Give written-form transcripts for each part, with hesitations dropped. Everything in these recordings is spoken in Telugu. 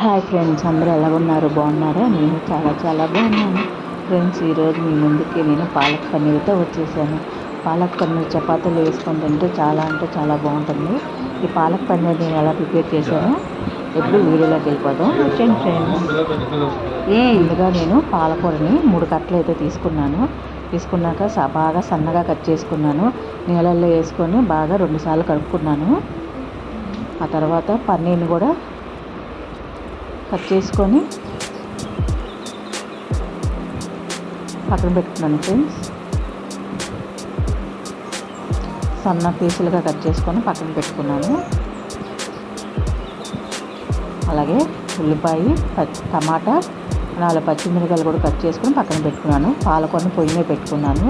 హాయ్ ఫ్రెండ్స్, అందరూ ఎలా ఉన్నారు? బాగున్నారా? నేను చాలా బాగున్నాను ఫ్రెండ్స్. ఈరోజు మీ ముందుకి నేను పాలక్ పన్నీర్తో వచ్చేసాను. పాలక్ పన్నీర్ చపాతీలు వేసుకొని తింటే చాలా అంటే చాలా బాగుంటుంది. ఈ పాలక్ పన్నీర్ నేను ఎలా ప్రిపేర్ చేశానో ఎప్పుడు వీడియోలోకి వెళ్ళిపోదాం. ఫ్రెండ్స్, ముందుగా నేను పాలకూరని 3 కట్టలు అయితే తీసుకున్నాక బాగా సన్నగా కట్ చేసుకున్నాను. నీళ్ళల్లో వేసుకొని బాగా 2 సార్లు కడుక్కున్నాను. ఆ తర్వాత పన్నీర్ని కూడా కట్ చేసుకొని పక్కన పెట్టుకున్నాను ఫ్రెండ్స్. సన్న పీసులుగా కట్ చేసుకొని పక్కన పెట్టుకున్నాను. అలాగే ఉల్లిపాయ, టమాటా, 4 పచ్చిమిరపకాయలు కూడా కట్ చేసుకొని పక్కన పెట్టుకున్నాను. పాలకూరని పొయ్యి మీద పెట్టుకున్నాను.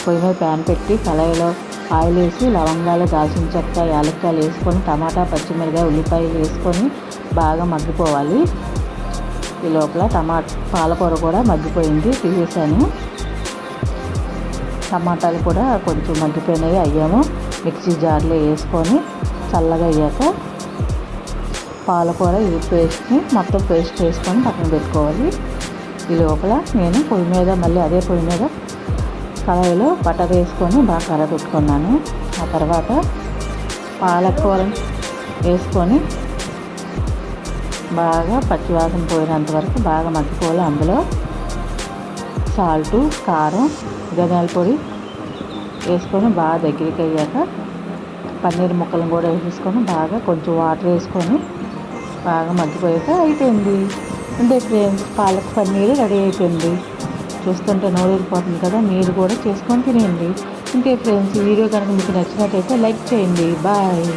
పొయ్యి మీద ప్యాన్ పెట్టి కళాయిలో ఆయిల్ వేసి లవంగాలు, దాల్చిన చెక్క, యాలక్కాయలు వేసుకొని టమాటా, పచ్చిమిరపకాయ, ఉల్లిపాయలు వేసుకొని బాగా మగ్గిపోవాలి. ఈ లోపల పాలకూర కూడా మగ్గిపోయింది, తీసేసాను. టమాటాలు కూడా కొంచెం మగ్గిపోయినాయి, అయ్యాము మిక్సీ జార్లో వేసుకొని చల్లగా అయ్యాక పాలకూర ఈ పేస్ట్ని మొత్తం పేస్ట్ వేసుకొని పక్కన పెట్టుకోవాలి. ఈ లోపల నేను మళ్ళీ అదే పొయ్యి మీద కళాయిలో బటర్ వేసుకొని బాగా కరగపెట్టుకున్నాను. ఆ తర్వాత పాలకూర వేసుకొని బాగా పచ్చివాసన పోయినంత వరకు బాగా మగ్గిపోవాలి. అందులో సాల్టు, కారం, ధనియాల పొడి వేసుకొని బాగా దగ్గరికి అయ్యాక పన్నీర్ ముక్కలను కూడా వేసేసుకొని బాగా కొంచెం వాటర్ వేసుకొని బాగా మగ్గిపోయాక అయిపోయింది. అంటే ఫ్రెండ్స్, పాలక్ పన్నీర్ రెడీ అయిపోయింది. చూస్తుంటే నోరూరిపోతుంది కదా, మీరు కూడా చేసుకొని తినేయండి. ఇంకే ఫ్రెండ్స్, ఈ వీడియో కనుక మీకు నచ్చినట్టయితే లైక్ చేయండి. బాయ్.